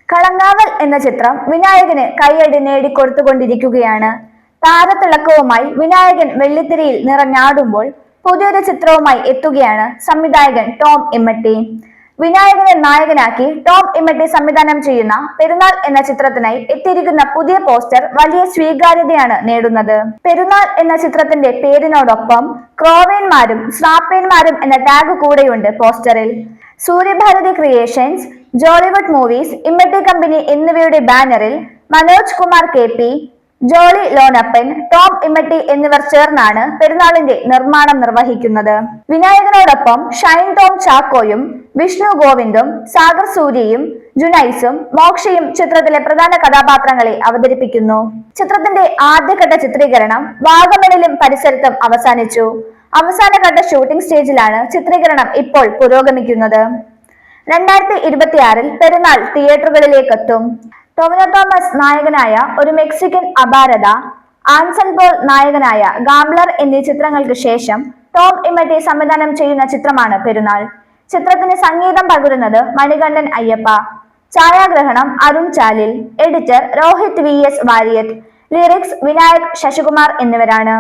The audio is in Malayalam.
കളങ്കാവൽ എന്ന ചിത്രം വിനായകന് കയ്യടി നേടിക്കൊടുത്തുകൊണ്ടിരിക്കുകയാണ്. താരത്തിളക്കവുമായി വിനായകൻ വെള്ളിത്തിരയിൽ നിറഞ്ഞാടുമ്പോൾ പുതിയൊരു ചിത്രവുമായി എത്തുകയാണ് സംവിധായകൻ ടോം ഇമ്മട്ടി. വിനായകനെ നായകനാക്കി ടോം ഇമ്മട്ടി സംവിധാനം ചെയ്യുന്ന പെരുന്നാൾ എന്ന ചിത്രത്തിനായി എത്തിയിരിക്കുന്ന പുതിയ പോസ്റ്റർ വലിയ സ്വീകാര്യതയാണ് നേടുന്നത്. പെരുന്നാൾ എന്ന ചിത്രത്തിന്റെ പേരിനോടൊപ്പം ക്രോവേന്മാരും സ്രാപ്പേന്മാരും എന്ന ടാഗ് കൂടെയുണ്ട് പോസ്റ്ററിൽ. Suryabharathi creations, Jollywood movies, Immatty company എന്നിവയുടെ ബാനറിൽ മനോജ് കുമാർ KP, ജോളി ലോനപ്പൻ, ടോം ഇമ്മട്ടി എന്നിവർ ചേർന്നാണ് പെരുന്നാളിന്റെ നിർമ്മാണം നിർവഹിക്കുന്നത്. വിനായകനോടൊപ്പം ഷൈൻ ടോം ചാക്കോയും വിഷ്ണു ഗോവിന്ദും സാഗർ സൂര്യയും ജുനൈസും മോക്ഷയും ചിത്രത്തിലെ പ്രധാന കഥാപാത്രങ്ങളെ അവതരിപ്പിക്കുന്നു. ചിത്രത്തിന്റെ ആദ്യഘട്ട ചിത്രീകരണം വാഗമണിലും പരിസരത്തും അവസാനിച്ചു. അവസാനഘട്ട ഷൂട്ടിംഗ് സ്റ്റേജിലാണ് ചിത്രീകരണം ഇപ്പോൾ പുരോഗമിക്കുന്നത്. 2026-ൽ പെരുന്നാൾ തിയേറ്ററുകളിലേക്കെത്തും. ടൊവിനോ തോമസ് നായകനായ ഒരു മെക്സിക്കൻ അപാരത, ആൻസൺ പോൾ നായകനായ ഗാംബ്ലർ എന്നീ ചിത്രങ്ങൾക്ക് ശേഷം ടോം ഇമ്മട്ടി സംവിധാനം ചെയ്യുന്ന ചിത്രമാണ് പെരുന്നാൾ. ചിത്രത്തിന് സംഗീതം പകരുന്നത് മണികണ്ഠൻ അയ്യപ്പ, ഛായാഗ്രഹണം Arun Chalil, editor Rohit VS Variyath, lyrics Vinayak Sasikumar എന്നിവരാണ്.